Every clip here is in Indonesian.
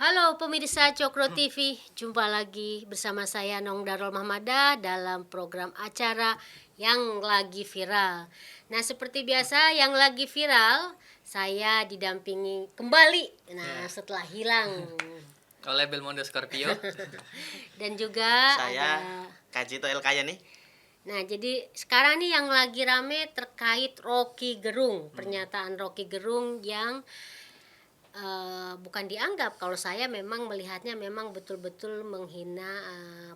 Halo pemirsa Cokro TV, jumpa lagi bersama saya Nong Darul Mahmada dalam program acara yang lagi viral. Nah seperti biasa yang lagi viral, saya didampingi kembali. Nah Ya, setelah hilang oleh Belmondo Scorpio. dan juga Saya ada. Kajito El Kaya nih. Nah jadi sekarang nih yang lagi rame terkait Rocky Gerung, pernyataan Rocky Gerung yang bukan dianggap, kalau saya memang melihatnya memang betul-betul menghina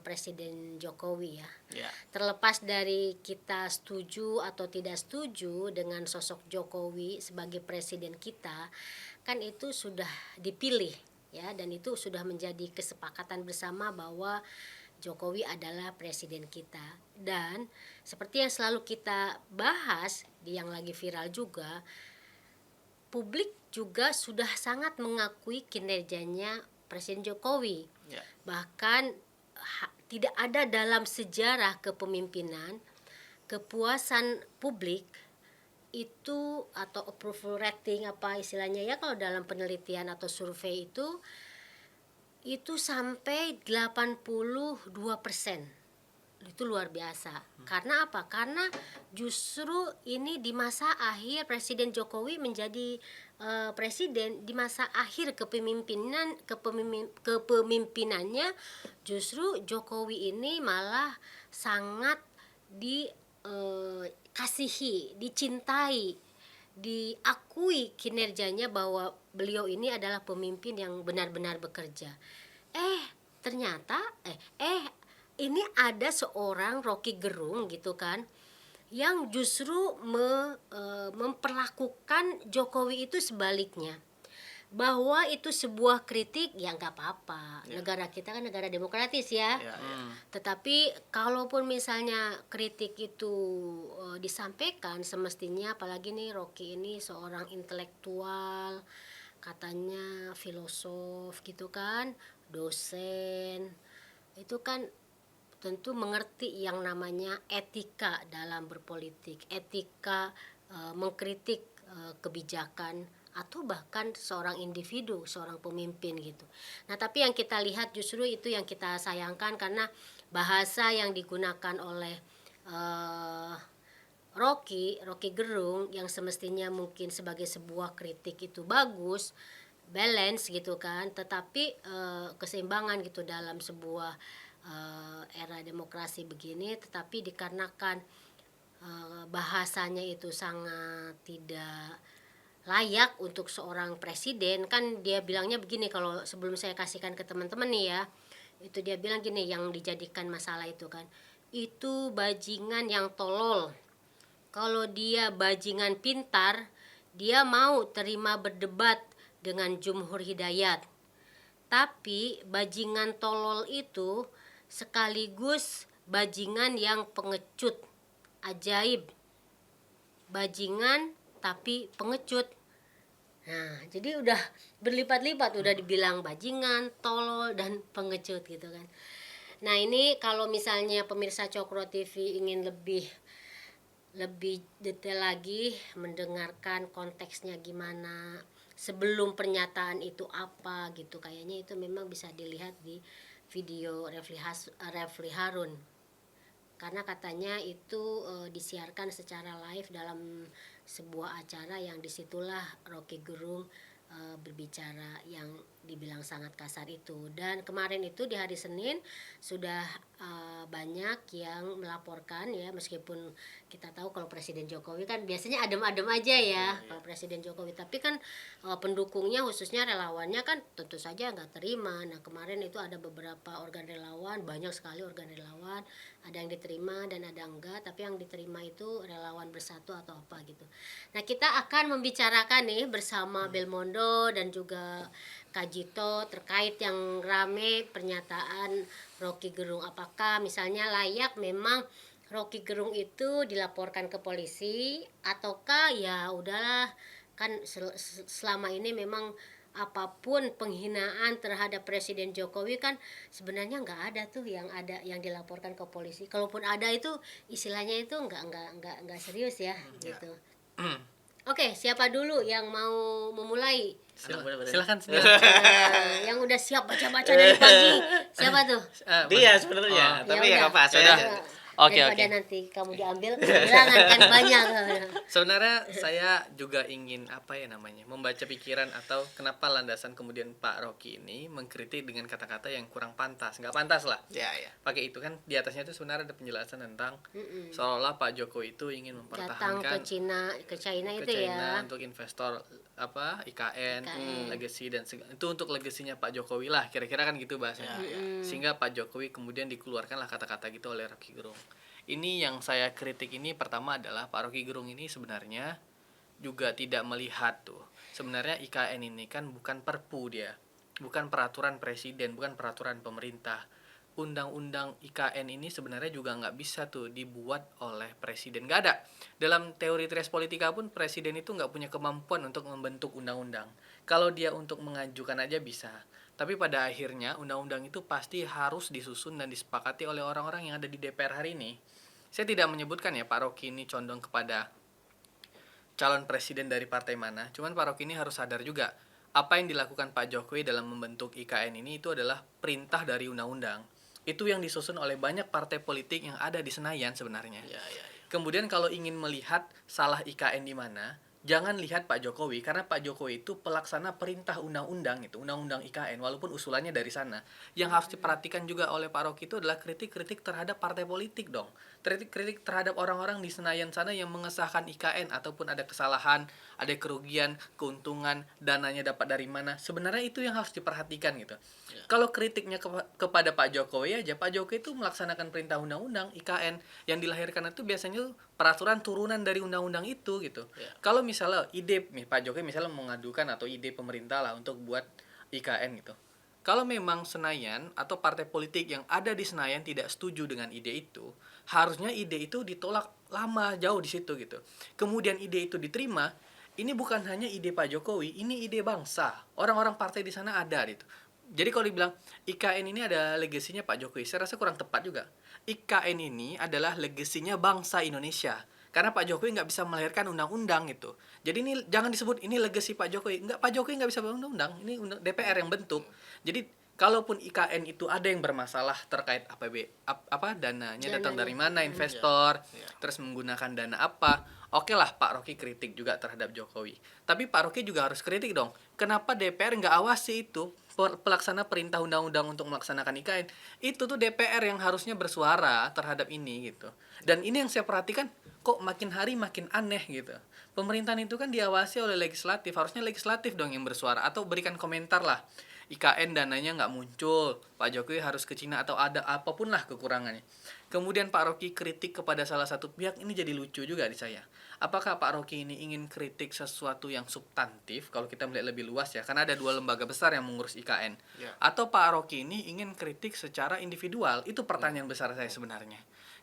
Presiden Jokowi ya. Ya, Terlepas dari kita setuju atau tidak setuju dengan sosok Jokowi sebagai presiden kita, kan itu sudah dipilih ya, dan itu sudah menjadi kesepakatan bersama bahwa Jokowi adalah presiden kita. Dan seperti yang selalu kita bahas di yang lagi viral juga, publik juga sudah sangat mengakui kinerjanya Presiden Jokowi. ya, Bahkan tidak ada dalam sejarah kepemimpinan kepuasan publik itu atau approval rating apa istilahnya ya kalau dalam penelitian atau survei itu sampai 82%. Itu luar biasa. Karena apa? Karena justru ini di masa akhir Presiden Jokowi menjadi presiden di masa akhir kepemimpinannya, justru Jokowi ini malah sangat dikasihi, dicintai, diakui kinerjanya bahwa beliau ini adalah pemimpin yang benar-benar bekerja. Ternyata ini ada seorang Rocky Gerung gitu kan, yang justru memperlakukan Jokowi itu sebaliknya, bahwa itu sebuah kritik ya nggak apa-apa, negara kita kan negara demokratis ya. ya, Tetapi kalaupun misalnya kritik itu disampaikan, semestinya apalagi nih Rocky ini seorang intelektual, katanya filosof gitu kan, dosen, itu kan tentu mengerti yang namanya etika dalam berpolitik, etika mengkritik kebijakan atau bahkan seorang individu, seorang pemimpin gitu. Nah, tapi yang kita lihat justru itu yang kita sayangkan, karena bahasa yang digunakan oleh Rocky Gerung yang semestinya mungkin sebagai sebuah kritik itu bagus, balance gitu kan, tetapi keseimbangan gitu dalam sebuah era demokrasi begini, tetapi dikarenakan bahasanya itu sangat tidak layak untuk seorang presiden, kan dia bilangnya begini, kalau sebelum saya kasihkan ke teman-teman nih ya, itu dia bilang gini, yang dijadikan masalah itu kan, itu bajingan yang tolol. Kalau dia bajingan pintar, dia mau terima berdebat dengan Jumhur Hidayat. Tapi bajingan tolol itu sekaligus bajingan yang pengecut. Ajaib. Bajingan tapi pengecut. Nah, jadi udah berlipat-lipat, udah dibilang bajingan, tolol, dan pengecut gitu kan. Nah, ini kalau misalnya pemirsa Cokro TV ingin lebih detail lagi mendengarkan konteksnya gimana, sebelum pernyataan itu apa gitu, kayaknya itu memang bisa dilihat di video Refli Harun, karena katanya itu disiarkan secara live dalam sebuah acara yang disitulah Rocky Gerung berbicara yang dibilang sangat kasar itu. Dan kemarin itu di hari Senin sudah banyak yang melaporkan ya, meskipun kita tahu kalau Presiden Jokowi kan biasanya adem-adem aja ya kalau Presiden Jokowi, tapi kan pendukungnya khususnya relawannya kan tentu saja nggak terima. Nah kemarin itu ada beberapa organ relawan, banyak sekali organ relawan, ada yang diterima dan ada enggak, tapi yang diterima itu relawan bersatu atau apa gitu. Nah kita akan membicarakan nih bersama Belmondo dan juga Kajito terkait yang rame pernyataan Rocky Gerung. Apakah misalnya layak memang Rocky Gerung itu dilaporkan ke polisi, ataukah ya udahlah, kan selama ini memang apapun penghinaan terhadap Presiden Jokowi kan sebenarnya nggak ada tuh yang dilaporkan ke polisi. Kalaupun ada itu istilahnya itu nggak serius ya gitu. Oke, siapa dulu yang mau memulai? Silakan. Yang udah siap baca-baca dari pagi. Siapa tuh? Dia sebenarnya, Ya tapi ya udah. apa Ya saya udah. aja. Oke, Daripada oke. nanti kamu diambil, kehilangan kan banyak. Sebenarnya saya juga ingin membaca pikiran atau kenapa landasan kemudian Pak Rocky ini mengkritik dengan kata-kata yang kurang pantas, nggak pantas lah. Ya, ya. Pakai itu kan di atasnya itu sebenarnya ada penjelasan tentang Mm-mm. seolah-olah Pak Jokowi itu ingin Datang mempertahankan ke China ke itu China ya. untuk investor IKN, IKN. legacy dan itu untuk legasinya Pak Jokowi lah, kira-kira kan gitu bahasanya. Ya, ya. Sehingga Pak Jokowi kemudian dikeluarkanlah kata-kata gitu oleh Rocky Gerung. Ini yang saya kritik ini pertama adalah Pak Rocky Gerung ini sebenarnya juga tidak melihat tuh. Sebenarnya IKN ini kan bukan perpu dia, bukan peraturan presiden, bukan peraturan pemerintah. Undang-undang IKN ini sebenarnya juga nggak bisa tuh dibuat oleh presiden, nggak ada. Dalam teori tres politika pun presiden itu nggak punya kemampuan untuk membentuk undang-undang. Kalau dia untuk mengajukan aja bisa, tapi pada akhirnya undang-undang itu pasti harus disusun dan disepakati oleh orang-orang yang ada di DPR hari ini. Saya tidak menyebutkan ya Pak Rocky ini condong kepada calon presiden dari partai mana, cuman Pak Rocky ini harus sadar juga apa yang dilakukan Pak Jokowi dalam membentuk IKN ini itu adalah perintah dari undang-undang. Itu yang disusun oleh banyak partai politik yang ada di Senayan sebenarnya. Ya, ya. Kemudian kalau ingin melihat salah IKN di mana, jangan lihat Pak Jokowi, karena Pak Jokowi itu pelaksana perintah undang-undang itu, undang-undang IKN, walaupun usulannya dari sana. Yang harus diperhatikan juga oleh Pak Rocky itu adalah kritik-kritik terhadap partai politik dong. Kritik-kritik terhadap orang-orang di Senayan sana yang mengesahkan IKN ataupun ada kesalahan, ada kerugian, keuntungan, dananya dapat dari mana. Sebenarnya itu yang harus diperhatikan gitu. Ya. Kalau kritiknya kepada Pak Jokowi aja, Pak Jokowi itu melaksanakan perintah undang-undang IKN yang dilahirkan itu biasanya peraturan turunan dari undang-undang itu gitu. Ya. Kalau misalnya ide Pak Jokowi misalnya mengadukan atau ide pemerintah lah untuk buat IKN gitu. Kalau memang Senayan atau partai politik yang ada di Senayan tidak setuju dengan ide itu, harusnya ide itu ditolak lama jauh di situ gitu. Kemudian ide itu diterima, ini bukan hanya ide Pak Jokowi, ini ide bangsa. Orang-orang partai di sana ada gitu. Jadi kalau dibilang IKN ini ada legasinya Pak Jokowi, saya rasa kurang tepat juga. IKN ini adalah legasinya bangsa Indonesia. Karena Pak Jokowi nggak bisa melahirkan undang-undang gitu. Jadi ini jangan disebut ini legasi Pak Jokowi. Nggak, Pak Jokowi nggak bisa buat undang-undang. Ini DPR yang bentuk. Jadi kalaupun IKN itu ada yang bermasalah terkait dananya datang dari mana, investor, terus menggunakan dana apa, oke lah Pak Rocky kritik juga terhadap Jokowi. Tapi Pak Rocky juga harus kritik dong. Kenapa DPR nggak awasi itu pelaksana perintah undang-undang untuk melaksanakan IKN? Itu tuh DPR yang harusnya bersuara terhadap ini gitu. Dan ini yang saya perhatikan kok makin hari makin aneh gitu. Pemerintahan itu kan diawasi oleh legislatif, harusnya legislatif dong yang bersuara atau berikan komentar lah. IKN dananya nggak muncul, Pak Jokowi harus ke Cina atau ada apapun lah kekurangannya. Kemudian Pak Rocky kritik kepada salah satu pihak, ini jadi lucu juga di saya. Apakah Pak Rocky ini ingin kritik sesuatu yang substantif kalau kita melihat lebih luas ya, karena ada dua lembaga besar yang mengurus IKN. Ya. Atau Pak Rocky ini ingin kritik secara individual? Itu pertanyaan besar saya sebenarnya.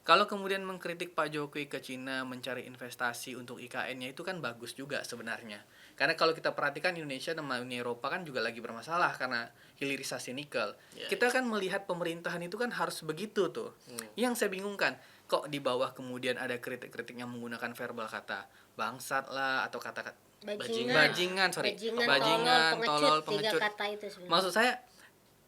Kalau kemudian mengkritik Pak Jokowi ke Cina mencari investasi untuk IKN-nya itu kan bagus juga sebenarnya. Karena kalau kita perhatikan Indonesia dan Uni Eropa kan juga lagi bermasalah karena hilirisasi nikel. Ya, Kita kan melihat pemerintahan itu kan harus begitu tuh. Yang saya bingungkan, kok di bawah kemudian ada kritik-kritik yang menggunakan verbal kata bangsat lah atau kata bajingan, tolol, pengecut. Tiga kata itu sebenarnya. Maksud saya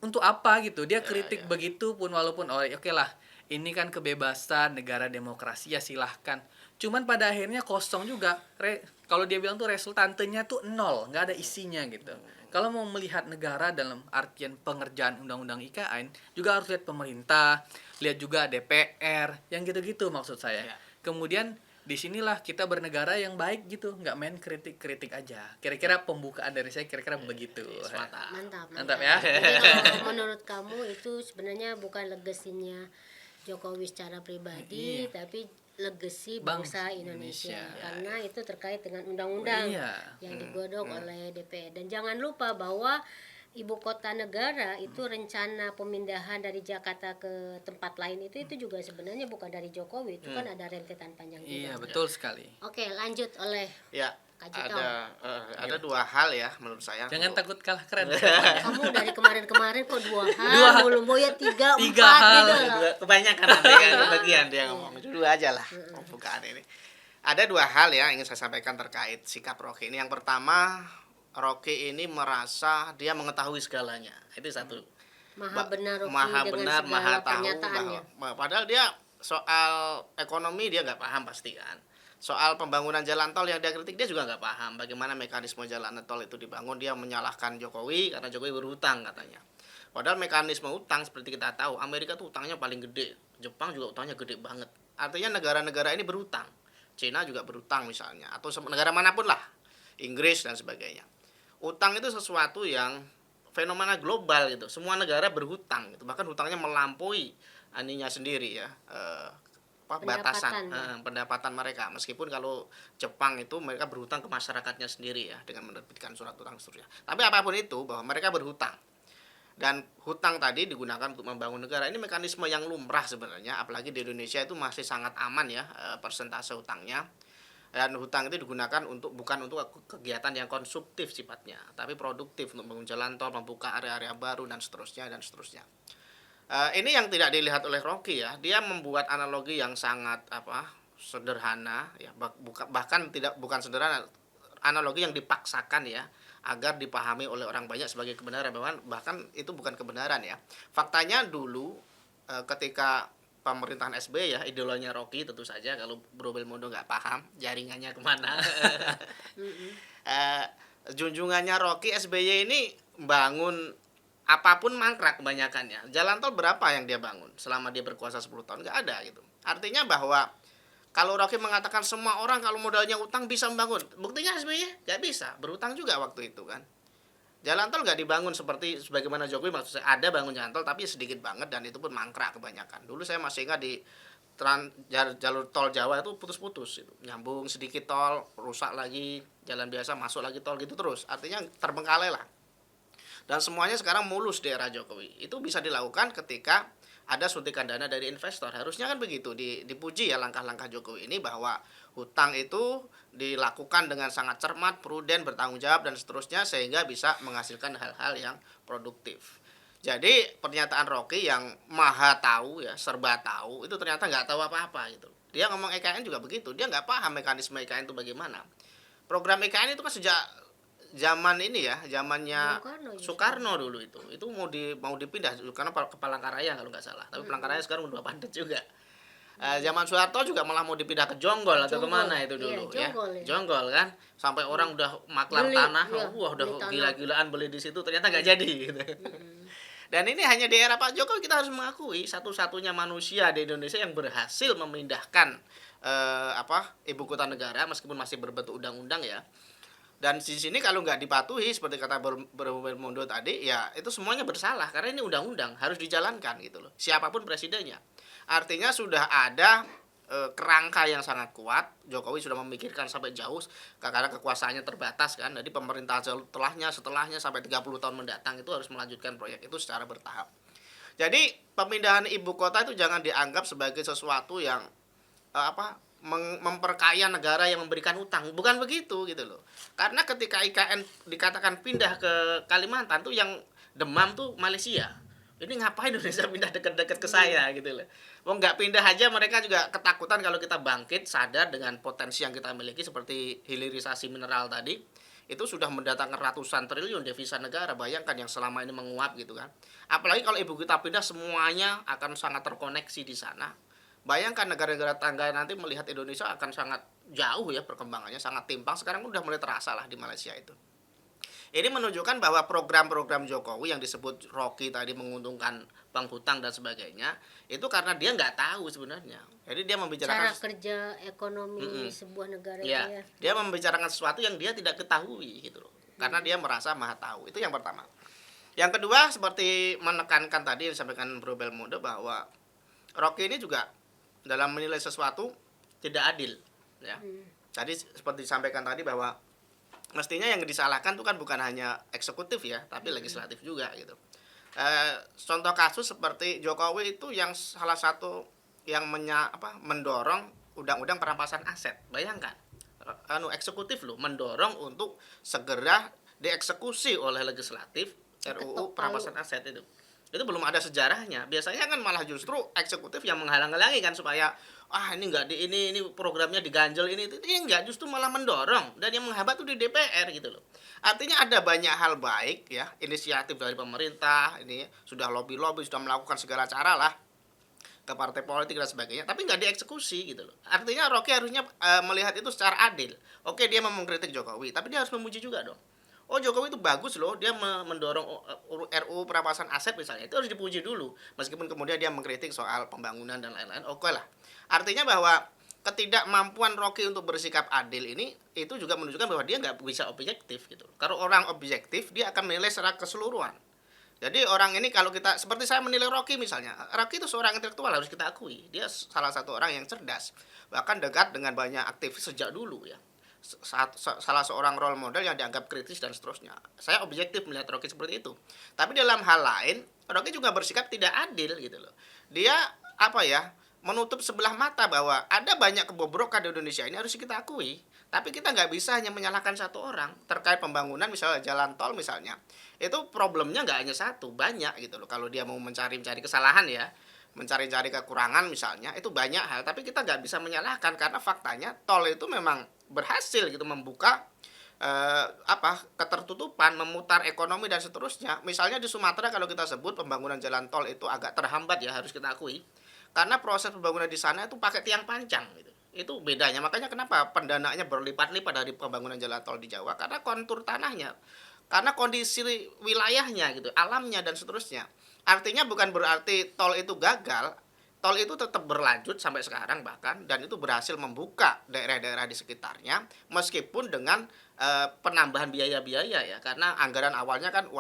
untuk apa gitu? Dia kritik begitu pun walaupun oke lah, ini kan kebebasan negara demokrasi ya silahkan. Cuman pada akhirnya kosong juga. Kalau dia bilang tuh resultantenya tuh nol, nggak ada isinya gitu. Kalau mau melihat negara dalam artian pengerjaan undang-undang IKN, juga harus lihat pemerintah, lihat juga DPR, yang gitu-gitu maksud saya. Ya. Kemudian disinilah kita bernegara yang baik gitu, nggak main kritik-kritik aja. Kira-kira pembukaan dari saya kira-kira begitu. Mantap ya. Jadi kalau menurut kamu itu sebenarnya bukan legasinya Jokowi secara pribadi, tapi legasi bangsa Indonesia. Karena itu terkait dengan undang-undang yang digodok oleh DPR. Dan jangan lupa bahwa ibu kota negara itu rencana pemindahan dari Jakarta ke tempat lain itu juga sebenarnya bukan dari Jokowi, itu kan ada rentetan panjang juga. Iya, betul sekali. Oke, lanjut oleh Ya, Kak Jito. ada dua hal ya menurut saya. Jangan takut kalah keren. Kamu dari kemarin kok dua hal mulu, mau ya tiga Tiga empat hal. gitu loh. Kebanyakan nanti kan kebagian dia ngomong. Dua aja lah pembukaan ini. Ada dua hal ya yang ingin saya sampaikan terkait sikap Rocky ini. Yang pertama, Rocky ini merasa dia mengetahui segalanya. Itu satu. Maha benar Rocky Maha dengan benar, segala maha tahu pernyataannya. padahal dia soal ekonomi dia nggak paham pasti kan. Soal pembangunan jalan tol yang dia kritik dia juga nggak paham bagaimana mekanisme jalan tol itu dibangun. Dia menyalahkan Jokowi karena Jokowi berhutang katanya. Padahal mekanisme utang seperti kita tahu, Amerika tuh utangnya paling gede, Jepang juga utangnya gede banget. Artinya negara-negara ini berhutang. Cina juga berhutang misalnya, atau negara manapun lah, Inggris dan sebagainya. Utang itu sesuatu yang fenomena global gitu. Semua negara berhutang gitu. Bahkan hutangnya melampaui aninya sendiri ya. Batasan pendapatan mereka. Meskipun kalau Jepang itu mereka berhutang ke masyarakatnya sendiri ya dengan menerbitkan surat utang seterusnya. Tapi apapun itu bahwa mereka berhutang. Dan hutang tadi digunakan untuk membangun negara. Ini mekanisme yang lumrah sebenarnya, apalagi di Indonesia itu masih sangat aman ya persentase hutangnya. Dan hutang itu digunakan bukan untuk kegiatan yang konsumtif sifatnya, tapi produktif untuk membangun jalan tol, membuka area-area baru dan seterusnya dan seterusnya. Ini yang tidak dilihat oleh Rocky ya. Dia membuat analogi yang sangat sederhana ya, bukan sederhana, analogi yang dipaksakan ya agar dipahami oleh orang banyak sebagai kebenaran, bahkan itu bukan kebenaran ya. Faktanya dulu ketika pemerintahan SBY ya, idolanya Rocky tentu saja, kalau Bro Belmondo nggak paham jaringannya kemana. Junjungannya Rocky, SBY ini bangun apapun mangkrak kebanyakannya. Jalan tol berapa yang dia bangun selama dia berkuasa 10 tahun? Nggak ada gitu. Artinya bahwa kalau Rocky mengatakan semua orang kalau modalnya utang bisa membangun, buktinya SBY nggak bisa, berutang juga waktu itu kan. Jalan tol nggak dibangun sebagaimana Jokowi, maksud saya ada bangun jalan tol tapi sedikit banget dan itu pun mangkrak kebanyakan. Dulu saya masih ingat di jalur tol Jawa itu putus-putus itu. Nyambung sedikit tol, rusak lagi, jalan biasa masuk lagi tol gitu terus. Artinya terbengkalai lah. Dan semuanya sekarang mulus di era Jokowi. Itu bisa dilakukan ketika ada suntikan dana dari investor. Harusnya kan begitu, dipuji ya langkah-langkah Jokowi ini bahwa hutang itu dilakukan dengan sangat cermat, prudent, bertanggung jawab dan seterusnya sehingga bisa menghasilkan hal-hal yang produktif. Jadi pernyataan Rocky yang maha tahu ya, serba tahu, itu ternyata nggak tahu apa-apa gitu. Dia ngomong EKN juga begitu, dia nggak paham mekanisme EKN itu bagaimana. Program EKN itu kan sejak zaman ini ya, zamannya Soekarno dulu itu mau dipindah karena ke Palangkaraya kalau nggak salah, tapi Palangkaraya sekarang udah padat juga. Zaman Soeharto juga malah mau dipindah ke Jonggol atau kemana itu dulu ya, Jonggol kan, sampai orang udah maklar tanah, wah udah gila-gilaan beli di situ, ternyata nggak jadi gitu. Dan ini hanya di era Pak Jokowi, kita harus mengakui satu-satunya manusia di Indonesia yang berhasil memindahkan ibu kota negara meskipun masih berbentuk undang-undang ya. Dan di sini kalau nggak dipatuhi seperti kata Bermundo tadi ya itu semuanya bersalah karena ini undang-undang harus dijalankan gitu loh, siapapun presidennya. Artinya sudah ada kerangka yang sangat kuat. Jokowi sudah memikirkan sampai jauh karena kekuasaannya terbatas kan. Jadi pemerintahan setelahnya sampai 30 tahun mendatang itu harus melanjutkan proyek itu secara bertahap. Jadi pemindahan ibu kota itu jangan dianggap sebagai sesuatu yang memperkaya negara yang memberikan utang, bukan begitu gitu loh. Karena ketika IKN dikatakan pindah ke Kalimantan tuh yang demam tuh Malaysia. Ini ngapain Indonesia pindah dekat-dekat ke saya gitu loh. Mau nggak pindah aja mereka juga ketakutan kalau kita bangkit sadar dengan potensi yang kita miliki seperti hilirisasi mineral tadi. Itu sudah mendatangkan ratusan triliun devisa negara. Bayangkan yang selama ini menguap gitu kan. Apalagi kalau ibu kita pindah semuanya akan sangat terkoneksi di sana. Bayangkan negara-negara tangga nanti melihat Indonesia akan sangat jauh ya perkembangannya, sangat timpang. Sekarang udah mulai terasa lah di Malaysia itu. Ini menunjukkan bahwa program-program Jokowi yang disebut Rocky tadi menguntungkan penghutang dan sebagainya, itu karena dia nggak tahu sebenarnya. Jadi dia membicarakan cara kerja ekonomi sebuah negara ya, itu ya. Dia membicarakan sesuatu yang dia tidak ketahui gitu loh. Karena dia merasa maha tahu. Itu yang pertama. Yang kedua seperti menekankan tadi yang disampaikan Bro Belmondo bahwa Rocky ini juga dalam menilai sesuatu tidak adil ya. Tadi seperti disampaikan tadi bahwa mestinya yang disalahkan itu kan bukan hanya eksekutif ya, tapi legislatif juga gitu. Contoh kasus seperti Jokowi itu yang salah satu yang mendorong undang-undang perampasan aset. Bayangkan, eksekutif loh mendorong untuk segera dieksekusi oleh legislatif RUU perampasan aset itu. Itu belum ada sejarahnya. Biasanya kan malah justru eksekutif yang menghalang-halangi kan supaya ini enggak ini programnya diganjel ini itu. Ini enggak, justru malah mendorong dan yang menghambat tuh di DPR gitu loh. Artinya ada banyak hal baik ya, inisiatif dari pemerintah ini sudah lobby-lobby, sudah melakukan segala cara lah ke partai politik dan sebagainya, tapi nggak dieksekusi gitu loh. Artinya Rocky harusnya melihat itu secara adil. Oke, dia mau mengkritik Jokowi, tapi dia harus memuji juga dong. Oh, Jokowi itu bagus loh, dia mendorong RUU perampasan aset misalnya, itu harus dipuji dulu. Meskipun kemudian dia mengkritik soal pembangunan dan lain-lain, oke lah. Artinya bahwa ketidakmampuan Rocky untuk bersikap adil ini itu juga menunjukkan bahwa dia nggak bisa objektif gitu. Kalau orang objektif, dia akan menilai secara keseluruhan. Jadi orang ini kalau kita seperti saya menilai Rocky misalnya, Rocky itu seorang intelektual harus kita akui. Dia salah satu orang yang cerdas, bahkan dekat dengan banyak aktivis sejak dulu ya. Salah seorang role model yang dianggap kritis dan seterusnya. Saya objektif melihat Rocky seperti itu. Tapi dalam hal lain, Rocky juga bersikap tidak adil gitu loh. Dia menutup sebelah mata bahwa ada banyak kebobrokan di Indonesia ini harus kita akui. Tapi kita nggak bisa hanya menyalahkan satu orang terkait pembangunan misalnya jalan tol misalnya. Itu problemnya nggak hanya satu, banyak gitu loh. Kalau dia mau mencari-cari kesalahan ya, mencari-cari kekurangan misalnya, itu banyak hal. Tapi kita nggak bisa menyalahkan karena faktanya tol itu memang berhasil gitu membuka ketertutupan, memutar ekonomi dan seterusnya. Misalnya di Sumatera kalau kita sebut pembangunan jalan tol itu agak terhambat ya, harus kita akui. Karena proses pembangunan di sana itu pakai tiang pancang gitu. Itu bedanya. Makanya kenapa pendanaannya berlipat-lipat dari pembangunan jalan tol di Jawa, karena kontur tanahnya, karena kondisi wilayahnya gitu, alamnya dan seterusnya. Artinya bukan berarti tol itu gagal. Tol itu tetap berlanjut sampai sekarang bahkan, dan itu berhasil membuka daerah-daerah di sekitarnya meskipun dengan penambahan biaya-biaya ya, karena anggaran awalnya kan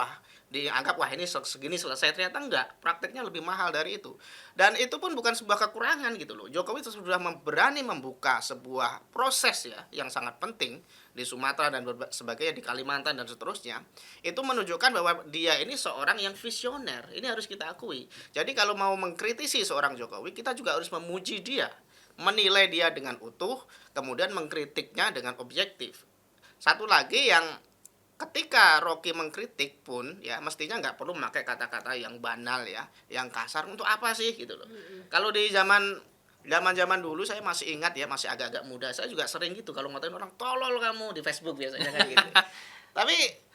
dianggap ini segini selesai, ternyata enggak, prakteknya lebih mahal dari itu. Dan itu pun bukan sebuah kekurangan gitu loh. Jokowi sudah berani membuka sebuah proses ya yang sangat penting di Sumatera dan sebagainya, di Kalimantan dan seterusnya. Itu menunjukkan bahwa dia ini seorang yang visioner. Ini harus kita akui. Jadi kalau mau mengkritisi seorang Jokowi, kita juga harus memuji dia, menilai dia dengan utuh, kemudian mengkritiknya dengan objektif. Satu lagi yang ketika Rocky mengkritik pun ya mestinya nggak perlu memakai kata-kata yang banal ya, yang kasar. Untuk apa sih gitu loh. Kalau di zaman dulu saya masih ingat ya, masih agak-agak muda, saya juga sering gitu kalau ngatain orang tolol kamu di Facebook biasanya kan gitu. Tapi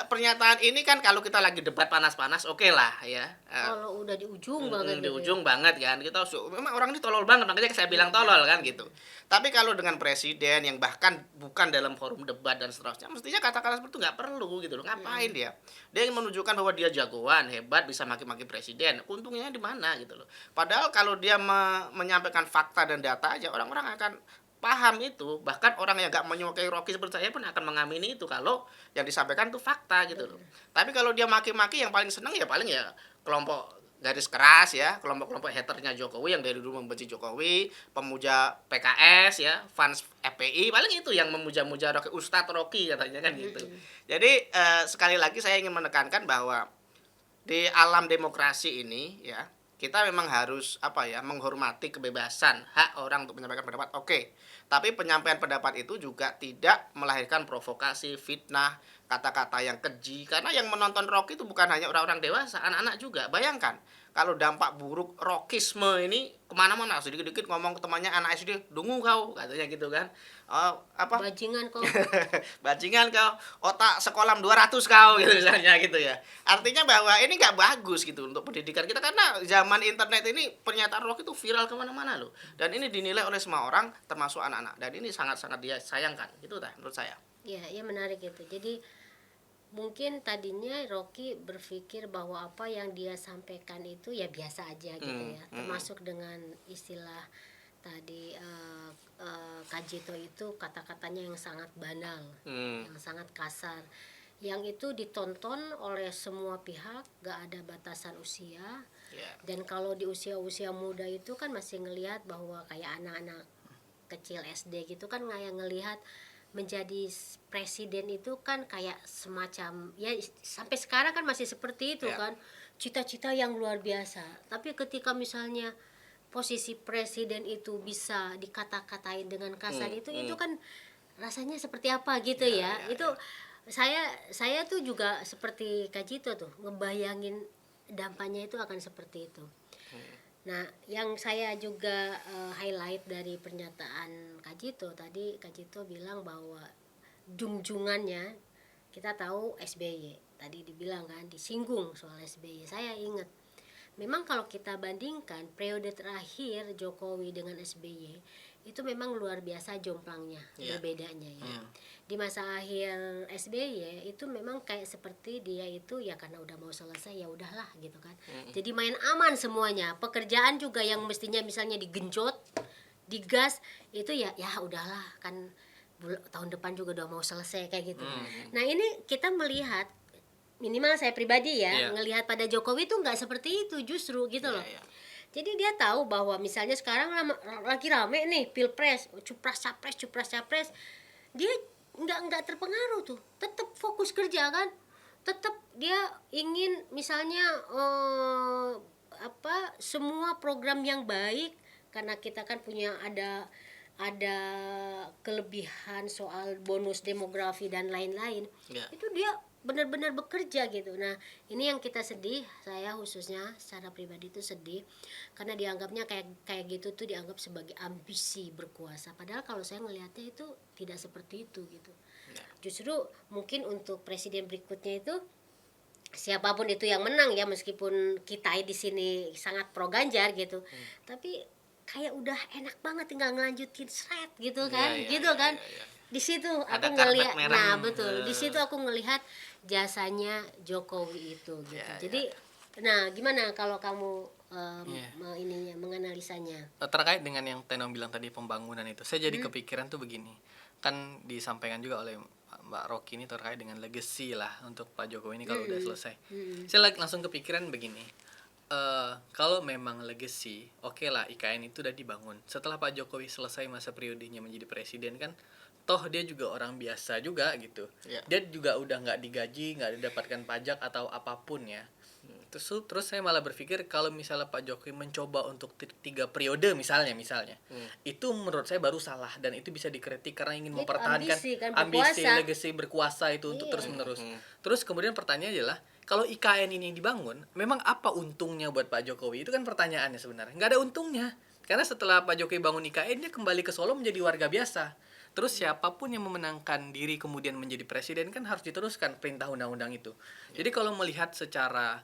pernyataan ini kan kalau kita lagi debat panas-panas oke lah ya. Kalau udah di ujung banget Di gitu ya. ujung banget kan kita memang orang ini tolol banget, makanya saya bilang tolol kan gitu. Tapi kalau dengan presiden yang bahkan bukan dalam forum debat dan seterusnya, mestinya kata-kata seperti itu nggak perlu gitu loh. Ngapain dia ingin menunjukkan bahwa dia jagoan hebat bisa maki-maki presiden, untungnya di mana gitu loh. Padahal kalau dia menyampaikan fakta dan data aja, orang-orang akan paham itu. Bahkan orang yang gak menyukai Rocky seperti saya pun akan mengamini itu kalau yang disampaikan itu fakta gitu loh. Tapi kalau dia maki-maki, yang paling seneng ya paling ya kelompok garis keras ya, kelompok-kelompok haternya Jokowi yang dari dulu membenci Jokowi, pemuja PKS ya, fans FPI, paling itu yang memuja-muja Rocky, Ustadz Rocky katanya kan gitu. Jadi sekali lagi saya ingin menekankan bahwa di alam demokrasi ini ya, kita memang harus menghormati kebebasan hak orang untuk menyampaikan pendapat. Oke. Tapi penyampaian pendapat itu juga tidak melahirkan provokasi, fitnah, kata-kata yang keji. Karena yang menonton Rocky itu bukan hanya orang-orang dewasa, anak-anak juga. Bayangkan kalau dampak buruk Rockisme ini kemana-mana, sedikit-sedikit ngomong ke temannya anak SD, dungu kau katanya gitu kan. Bajingan kok. Bajingan kau, otak sekolah 200 kau gitu misalnya gitu ya. Artinya bahwa ini nggak bagus gitu untuk pendidikan kita, karena zaman internet ini pernyataan Rocky itu viral kemana-mana loh. Dan ini dinilai oleh semua orang termasuk anak-anak, dan ini sangat-sangat dia sayangkan gitu menurut saya. Ya menarik itu. Jadi mungkin tadinya Rocky berpikir bahwa apa yang dia sampaikan itu ya biasa aja gitu ya. Termasuk dengan istilah tadi Kajito itu kata-katanya yang sangat banal, yang sangat kasar, yang itu ditonton oleh semua pihak, gak ada batasan usia. Dan kalau di usia-usia muda itu kan masih ngelihat bahwa kayak anak-anak kecil SD gitu kan kayak ngelihat menjadi presiden itu kan kayak semacam ya, sampai sekarang kan masih seperti itu kan, cita-cita yang luar biasa. Tapi ketika misalnya posisi presiden itu bisa dikata-katain dengan kasar, itu kan rasanya seperti apa gitu ya. Itu saya tuh juga seperti Kajito tuh ngebayangin dampaknya itu akan seperti itu. Nah, yang saya juga highlight dari pernyataan Kak Jito tadi, Kak Jito bilang bahwa junjungannya, kita tahu SBY tadi dibilang kan, disinggung soal SBY. Saya ingat memang kalau kita bandingkan periode terakhir Jokowi dengan SBY itu memang luar biasa jomplangnya, berbedanya ya. Di masa akhir SBY itu memang kayak seperti dia itu ya karena udah mau selesai ya udahlah gitu kan. Jadi main aman semuanya. Pekerjaan juga yang mestinya misalnya digenjot, digas itu ya udahlah kan tahun depan juga udah mau selesai kayak gitu. Nah, ini kita melihat minimal saya pribadi ya ngelihat pada Jokowi itu nggak seperti itu justru gitu loh. Jadi dia tahu bahwa misalnya sekarang lagi rame nih pilpres, cupras capres, dia nggak terpengaruh tuh, tetap fokus kerja kan, tetap dia ingin misalnya semua program yang baik, karena kita kan punya ada kelebihan soal bonus demografi dan lain-lain, itu dia benar-benar bekerja gitu. Nah, ini yang kita sedih, saya khususnya secara pribadi itu sedih karena dianggapnya kayak gitu tuh dianggap sebagai ambisi berkuasa, padahal kalau saya ngelihatnya itu tidak seperti itu gitu. Justru mungkin untuk presiden berikutnya itu siapapun itu yang menang ya, meskipun kita di sini sangat pro Ganjar gitu, tapi kayak udah enak banget tinggal ngelanjutin seret gitu kan, di situ aku ngelihat, nah betul, di situ aku ngelihat jasanya Jokowi itu gitu. Jadi nah gimana kalau kamu menganalisanya terkait dengan yang Teno bilang tadi pembangunan itu, saya jadi kepikiran tuh begini, kan disampaikan juga oleh Mbak Rocky ini terkait dengan legacy lah untuk Pak Jokowi ini kalau udah selesai. Saya langsung kepikiran begini, kalau memang legacy, oke lah IKN itu udah dibangun setelah Pak Jokowi selesai masa periodenya menjadi presiden kan, toh dia juga orang biasa juga gitu. Dia juga udah nggak digaji, nggak didapatkan pajak atau apapun ya. Terus saya malah berpikir kalau misalnya Pak Jokowi mencoba untuk 3 periode misalnya itu menurut saya baru salah, dan itu bisa dikritik karena ingin mempertahankan ambisi legacy berkuasa itu untuk terus menerus. Terus kemudian pertanyaannya adalah, kalau IKN ini dibangun, memang apa untungnya buat Pak Jokowi? Itu kan pertanyaannya sebenarnya. Nggak ada untungnya, karena setelah Pak Jokowi bangun IKN, dia kembali ke Solo menjadi warga biasa. Terus siapapun yang memenangkan diri kemudian menjadi presiden kan harus diteruskan perintah undang-undang itu. Jadi kalau melihat secara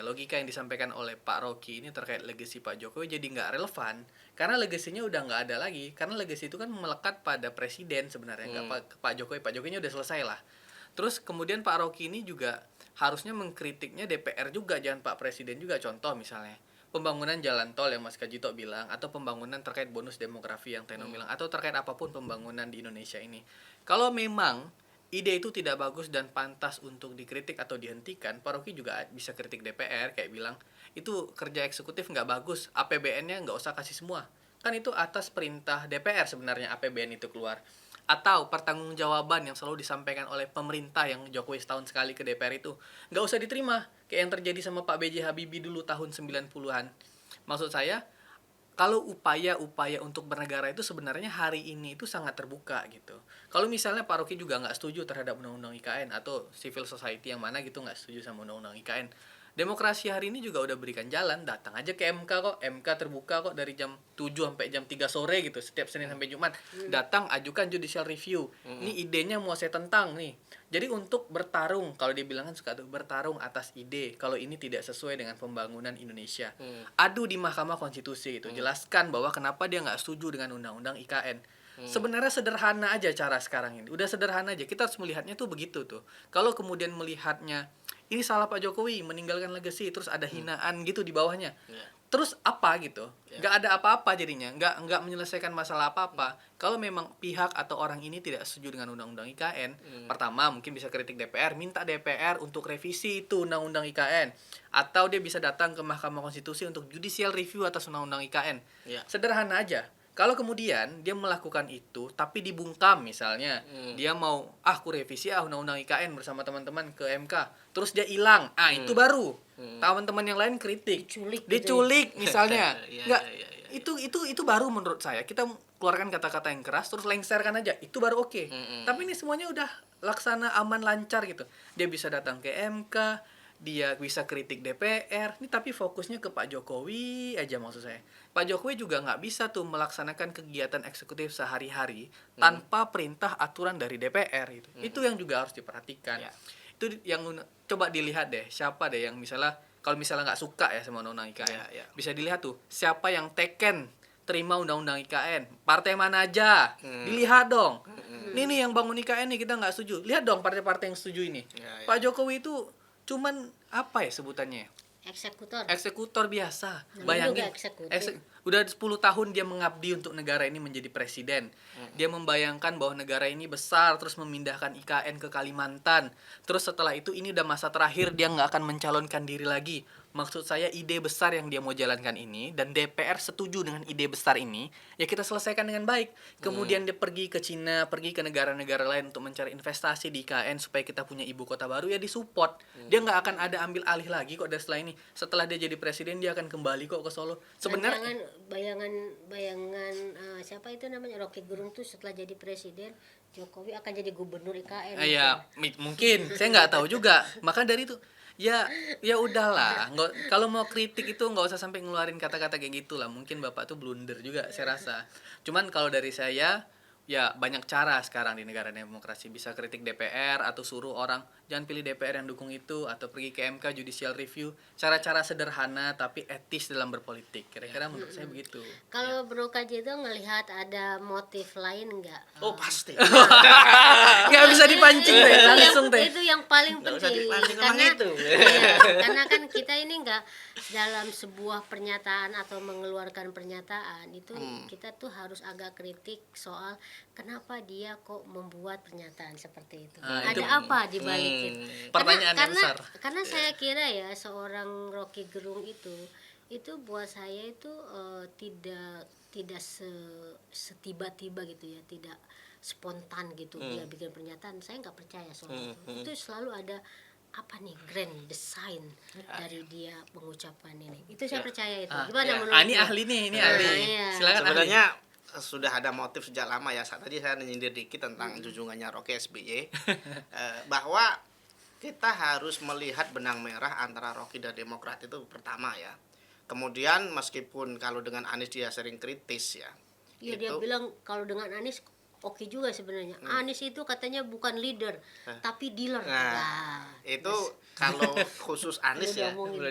logika yang disampaikan oleh Pak Rocky ini terkait legasi Pak Jokowi jadi nggak relevan, karena legasinya udah nggak ada lagi, karena legasi itu kan melekat pada presiden sebenarnya, nggak Pak Jokowi. Pak Jokowinya udah selesai lah. Terus kemudian Pak Rocky ini juga harusnya mengkritiknya DPR juga, jangan Pak Presiden juga. Contoh misalnya pembangunan jalan tol yang Mas Kajito bilang, atau pembangunan terkait bonus demografi yang Teno bilang, atau terkait apapun pembangunan di Indonesia ini. Kalau memang ide itu tidak bagus dan pantas untuk dikritik atau dihentikan, Pak Rocky juga bisa kritik DPR, kayak bilang itu kerja eksekutif nggak bagus, APBN-nya nggak usah kasih semua. Kan itu atas perintah DPR sebenarnya APBN itu keluar. Atau pertanggungjawaban yang selalu disampaikan oleh pemerintah yang Jokowi setahun sekali ke DPR itu nggak usah diterima, kayak yang terjadi sama Pak B.J. Habibie dulu tahun 90-an. Maksud saya, kalau upaya-upaya untuk bernegara itu sebenarnya hari ini itu sangat terbuka gitu. Kalau misalnya Pak Rocky juga nggak setuju terhadap undang-undang IKN, atau civil society yang mana gitu nggak setuju sama undang-undang IKN, demokrasi hari ini juga udah berikan jalan, datang aja ke MK kok. MK terbuka kok dari jam 7 sampai jam 3 sore gitu, setiap Senin sampai Jumat. Datang, ajukan judicial review. Ini idenya mau saya tentang nih. Jadi untuk bertarung, kalau dia bilang kan suka tuh bertarung atas ide, kalau ini tidak sesuai dengan pembangunan Indonesia. Adu di Mahkamah Konstitusi itu, jelaskan bahwa kenapa dia nggak setuju dengan undang-undang IKN. Sebenarnya sederhana aja cara sekarang ini. Udah sederhana aja. Kita harus melihatnya tuh begitu tuh. Kalau kemudian melihatnya ini salah Pak Jokowi, meninggalkan legacy, terus ada hinaan gitu di bawahnya. Terus apa gitu? Nggak ada apa-apa jadinya, nggak menyelesaikan masalah apa-apa. Kalau memang pihak atau orang ini tidak setuju dengan undang-undang IKN, pertama mungkin bisa kritik DPR, minta DPR untuk revisi itu undang-undang IKN, atau dia bisa datang ke Mahkamah Konstitusi untuk judicial review atas undang-undang IKN. Sederhana aja. Kalau kemudian dia melakukan itu tapi dibungkam misalnya, dia mau aku revisi undang-undang IKN bersama teman-teman ke MK, terus dia hilang, itu baru teman-teman yang lain kritik, diculik misalnya. Enggak, itu baru menurut saya kita keluarkan kata-kata yang keras terus lengserkan aja, itu baru oke. Tapi ini semuanya udah laksana aman lancar gitu. Dia bisa datang ke MK, dia bisa kritik DPR, ini tapi fokusnya ke Pak Jokowi aja maksud saya. Pak Jokowi juga nggak bisa tuh melaksanakan kegiatan eksekutif sehari-hari tanpa perintah aturan dari DPR itu. Itu yang juga harus diperhatikan. Ya. Itu yang coba dilihat deh, siapa deh yang misalnya kalau misalnya nggak suka ya sama undang-undang IKN, Ya. bisa dilihat tuh siapa yang teken terima undang-undang IKN, partai mana aja, dilihat dong. Ini nih yang bangun IKN nih kita nggak setuju, lihat dong partai-partai yang setuju ini. Ya. Pak Jokowi itu cuman apa ya sebutannya? Eksekutor. Eksekutor biasa. Namanya Bayangin. juga eksekutif. Udah 10 tahun dia mengabdi untuk negara ini menjadi presiden. Dia membayangkan bahwa negara ini besar terus memindahkan IKN ke Kalimantan. Terus setelah itu ini udah masa terakhir dia nggak akan mencalonkan diri lagi. Maksud saya ide besar yang dia mau jalankan ini dan DPR setuju dengan ide besar ini, ya kita selesaikan dengan baik. Kemudian dia pergi ke Cina, pergi ke negara-negara lain untuk mencari investasi di IKN supaya kita punya ibu kota baru, ya disupport. Dia nggak akan ada ambil alih lagi kok dari setelah ini. Setelah dia jadi presiden dia akan kembali kok ke Solo. Sebenarnya bayangan siapa itu namanya Rocky Gerung tuh setelah jadi presiden Jokowi akan jadi gubernur IKN. ya mungkin saya nggak tahu juga. Maka dari itu ya udahlah, nggak, kalau mau kritik itu nggak usah sampai ngeluarin kata-kata kayak gitulah. Mungkin bapak tuh blunder juga saya rasa. Cuman kalau dari saya ya banyak cara sekarang di negara demokrasi, bisa kritik DPR atau suruh orang jangan pilih DPR yang dukung itu, atau pergi ke MK judicial review. Cara-cara sederhana tapi etis dalam berpolitik, kira-kira menurut saya begitu. Kalau Bro Kaji itu ngelihat ada motif lain nggak? Oh pasti. Nggak bisa dipancing deh, langsung deh. Itu yang paling Nggak usah penting dipancing, karena emang itu. iya, karena kan kita ini nggak dalam sebuah pernyataan atau mengeluarkan pernyataan itu kita tuh harus agak kritik soal kenapa dia kok membuat pernyataan seperti itu. Nah, Ada itu apa di balik itu? pertanyaan yang besar. Karena saya kira ya seorang Rocky Gerung itu buat saya itu tidak setiba-tiba gitu ya, tidak spontan gitu dia bikin pernyataan. Saya nggak percaya soal itu. Itu selalu ada apa nih grand design dari dia pengucapan ini. Itu saya percaya itu. Gimana menurut Ini lu? ahli nih, ini ahli. iya. Silakan ahli. Sebenarnya sudah ada motif sejak lama ya. Tadi saya nyindir dikit tentang junjungannya Rocky SBY bahwa kita harus melihat benang merah antara Rocky dan Demokrat itu pertama ya. Kemudian meskipun kalau dengan Anies dia sering kritis ya. Iya, dia bilang kalau dengan Anies oke juga sebenarnya. Anies itu katanya bukan leader tapi dealer. Nah, itu kalau khusus Anies Udah ya. ngomongin.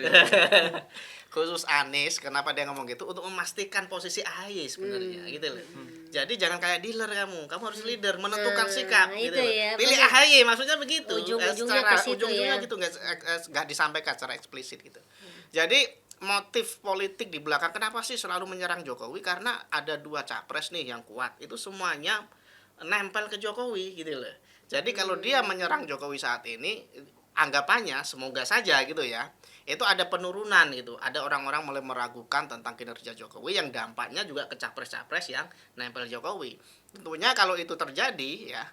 Khusus Anies, kenapa dia ngomong gitu? Untuk memastikan posisi AHY sebenarnya gitu loh. Jadi jangan kayak dealer kamu harus leader, menentukan sikap Nah, gitu itu loh. ya, Pilih pokoknya AHY maksudnya begitu. ujung-ujungnya ke situ ujung-ujungnya ya. gitu nggak disampaikan secara eksplisit gitu. Jadi motif politik di belakang kenapa sih selalu menyerang Jokowi? Karena ada dua capres nih yang kuat. Itu semuanya nempel ke Jokowi gitu loh. Jadi kalau dia menyerang Jokowi saat ini, anggapannya semoga saja gitu ya, itu ada penurunan gitu. Ada orang-orang mulai meragukan tentang kinerja Jokowi yang dampaknya juga ke capres-capres yang nempel Jokowi. Tentunya kalau itu terjadi ya,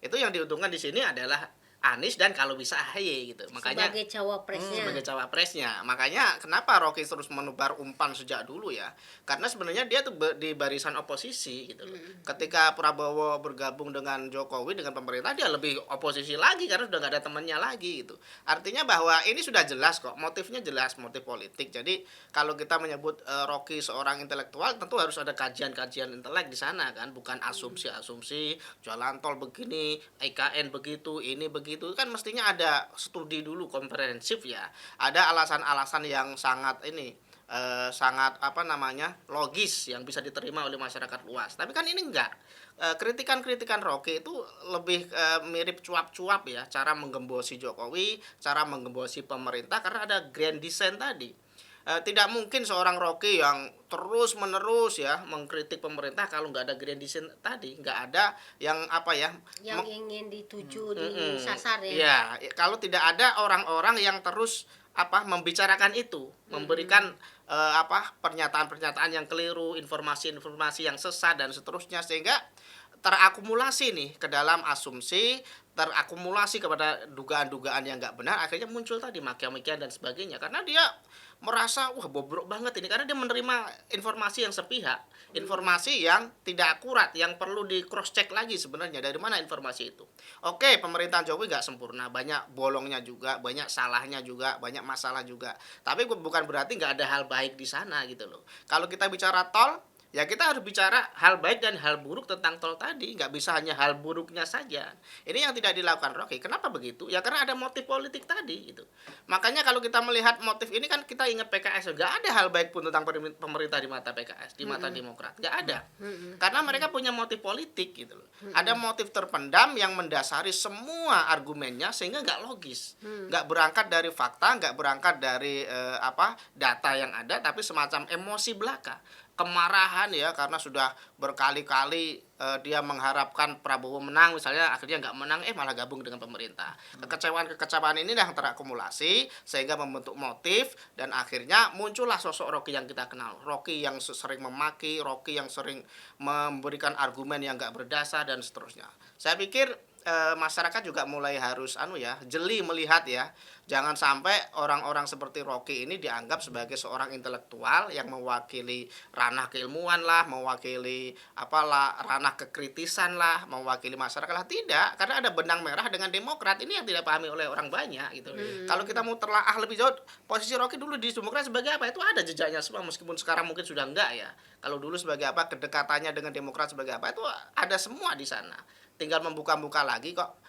itu yang diuntungkan di sini adalah Anies dan kalau bisa AHY gitu. Makanya Sebagai cawapresnya. sebagai cawapresnya. Makanya kenapa Rocky terus menebar umpan sejak dulu ya? Karena sebenarnya dia tuh di barisan oposisi gitu. Ketika Prabowo bergabung dengan Jokowi dengan pemerintah, dia lebih oposisi lagi karena sudah gak ada temannya lagi gitu. Artinya bahwa ini sudah jelas kok, motifnya jelas, motif politik. Jadi kalau kita menyebut Rocky seorang intelektual, tentu harus ada kajian-kajian intelek di sana kan, bukan asumsi-asumsi jalan tol begini, IKN begitu, ini begitu. Kan mestinya ada studi dulu komprehensif ya. Ada alasan-alasan yang sangat sangat logis yang bisa diterima oleh masyarakat luas. Tapi kan ini enggak. Kritikan-kritikan Rocky itu lebih mirip cuap-cuap ya, cara menggembosi Jokowi, cara menggembosi pemerintah karena ada grand design tadi. Tidak mungkin seorang Rocky yang terus menerus ya mengkritik pemerintah kalau nggak ada grand design tadi, nggak ada yang yang ingin dituju disasar ya. Ya, kalau tidak ada orang-orang yang terus membicarakan itu, memberikan pernyataan-pernyataan yang keliru, informasi-informasi yang sesat dan seterusnya, sehingga terakumulasi nih ke dalam asumsi, terakumulasi kepada dugaan-dugaan yang nggak benar, akhirnya muncul tadi maki-makian dan sebagainya. Karena dia merasa, wah bobrok banget ini, karena dia menerima informasi yang sepihak, informasi yang tidak akurat, yang perlu di cross check lagi sebenarnya dari mana informasi itu. Oke, pemerintahan Jokowi nggak sempurna, banyak bolongnya juga, banyak salahnya juga, banyak masalah juga. Tapi bukan berarti nggak ada hal baik di sana gitu loh. Kalau kita bicara tol, ya kita harus bicara hal baik dan hal buruk tentang tol tadi, nggak bisa hanya hal buruknya saja. Ini yang tidak dilakukan Rocky. Kenapa begitu? Ya karena ada motif politik tadi gitu. Makanya kalau kita melihat motif ini kan kita ingat PKS, nggak ada hal baik pun tentang pemerintah di mata PKS, di mata Demokrat, nggak ada. Karena mereka punya motif politik gitu loh. Ada motif terpendam yang mendasari semua argumennya sehingga nggak logis, nggak berangkat dari fakta, nggak berangkat dari data yang ada, tapi semacam emosi belaka, kemarahan ya, karena sudah berkali-kali dia mengharapkan Prabowo menang misalnya, akhirnya nggak menang, malah gabung dengan pemerintah. Kekecewaan ini yang terakumulasi sehingga membentuk motif, dan akhirnya muncullah sosok Rocky yang kita kenal. Rocky yang sering memaki, Rocky yang sering memberikan argumen yang nggak berdasar dan seterusnya. Saya pikir masyarakat juga mulai harus jeli melihat ya, jangan sampai orang-orang seperti Rocky ini dianggap sebagai seorang intelektual yang mewakili ranah keilmuan lah, mewakili ranah kekritisan lah, mewakili masyarakat lah. Tidak, karena ada benang merah dengan Demokrat ini yang tidak pahami oleh orang banyak gitu. Kalau kita mau terlaah lebih jauh, posisi Rocky dulu di Demokrat sebagai apa, itu ada jejaknya semua, meskipun sekarang mungkin sudah enggak ya. Kalau dulu sebagai apa, kedekatannya dengan Demokrat sebagai apa, itu ada semua di sana. Tinggal membuka-buka lagi kok.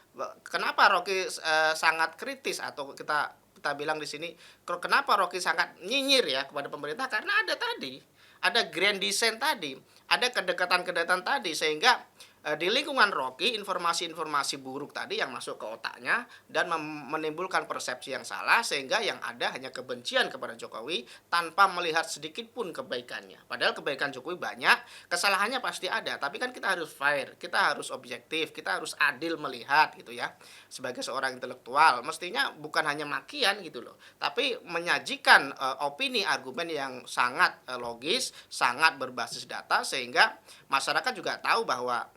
Kenapa Rocky sangat kritis, atau kita bilang di sini kenapa Rocky sangat nyinyir ya kepada pemerintah, karena ada grand design tadi, ada kedekatan-kedekatan tadi, sehingga di lingkungan Rocky informasi-informasi buruk tadi yang masuk ke otaknya dan menimbulkan persepsi yang salah, sehingga yang ada hanya kebencian kepada Jokowi tanpa melihat sedikit pun kebaikannya. Padahal kebaikan Jokowi banyak, kesalahannya pasti ada, tapi kan kita harus fair, kita harus objektif, kita harus adil melihat gitu ya. Sebagai seorang intelektual mestinya bukan hanya makian gitu loh, tapi menyajikan opini argumen yang sangat logis, sangat berbasis data, sehingga masyarakat juga tahu bahwa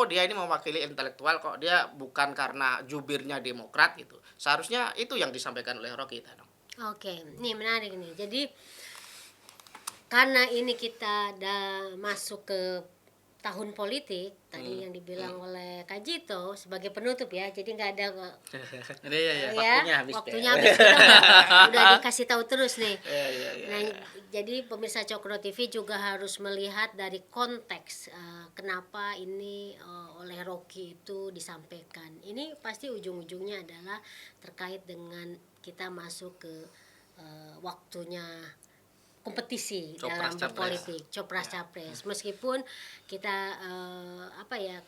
dia ini mewakili intelektual kok, dia bukan karena jubirnya Demokrat gitu. Seharusnya itu yang disampaikan oleh Rocky tadi. Oke, nih menarik nih. Jadi karena ini kita udah masuk ke tahun politik tadi yang dibilang oleh Kak Jito sebagai penutup ya, jadi nggak ada waktunya habis kita udah dikasih tahu terus nih. Nah, jadi pemirsa Cokro TV juga harus melihat dari konteks kenapa ini oleh Rocky itu disampaikan. Ini pasti ujung-ujungnya adalah terkait dengan kita masuk ke waktunya kompetisi dalam berpolitik, copras capres. Meskipun kita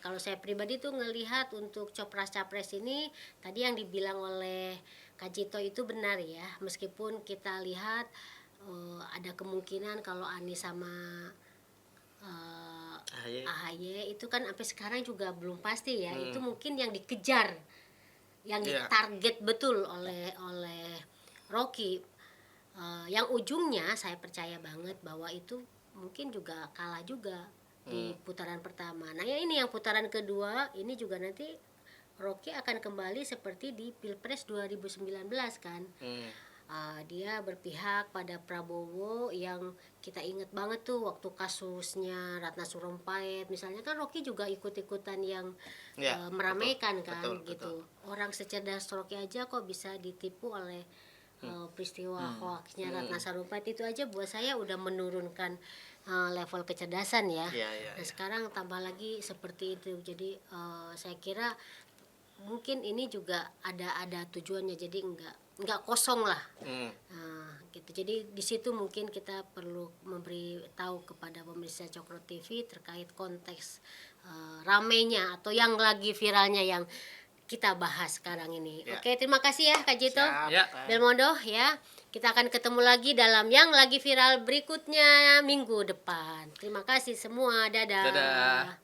kalau saya pribadi tuh ngelihat untuk copras capres ini tadi yang dibilang oleh Kak Jito itu benar ya. Meskipun kita lihat ada kemungkinan kalau Anies sama AHY itu kan sampai sekarang juga belum pasti ya. Itu mungkin yang dikejar, yang ditarget betul oleh Rocky. Yang ujungnya saya percaya banget bahwa itu mungkin juga kalah juga di putaran pertama. Nah ya ini yang putaran kedua ini juga nanti Rocky akan kembali seperti di Pilpres 2019 kan. Dia berpihak pada Prabowo yang kita ingat banget tuh waktu kasusnya Ratna Sarumpait misalnya, kan Rocky juga ikut-ikutan yang meramaikan kan gitu. Orang secerdas Rocky aja kok bisa ditipu oleh peristiwa hoaxnya Ratna Sarumpait. Itu aja buat saya udah menurunkan level kecerdasan ya. Nah sekarang tambah lagi seperti itu, jadi saya kira mungkin ini juga ada tujuannya, jadi nggak kosong lah. Gitu. Jadi di situ mungkin kita perlu memberi tahu kepada pemirsa Cokro TV terkait konteks ramenya atau yang lagi viralnya yang kita bahas sekarang ini. Oke, terima kasih ya Kak Jito, Belmondo ya. Kita akan ketemu lagi dalam yang lagi viral berikutnya minggu depan. Terima kasih semua, dadah.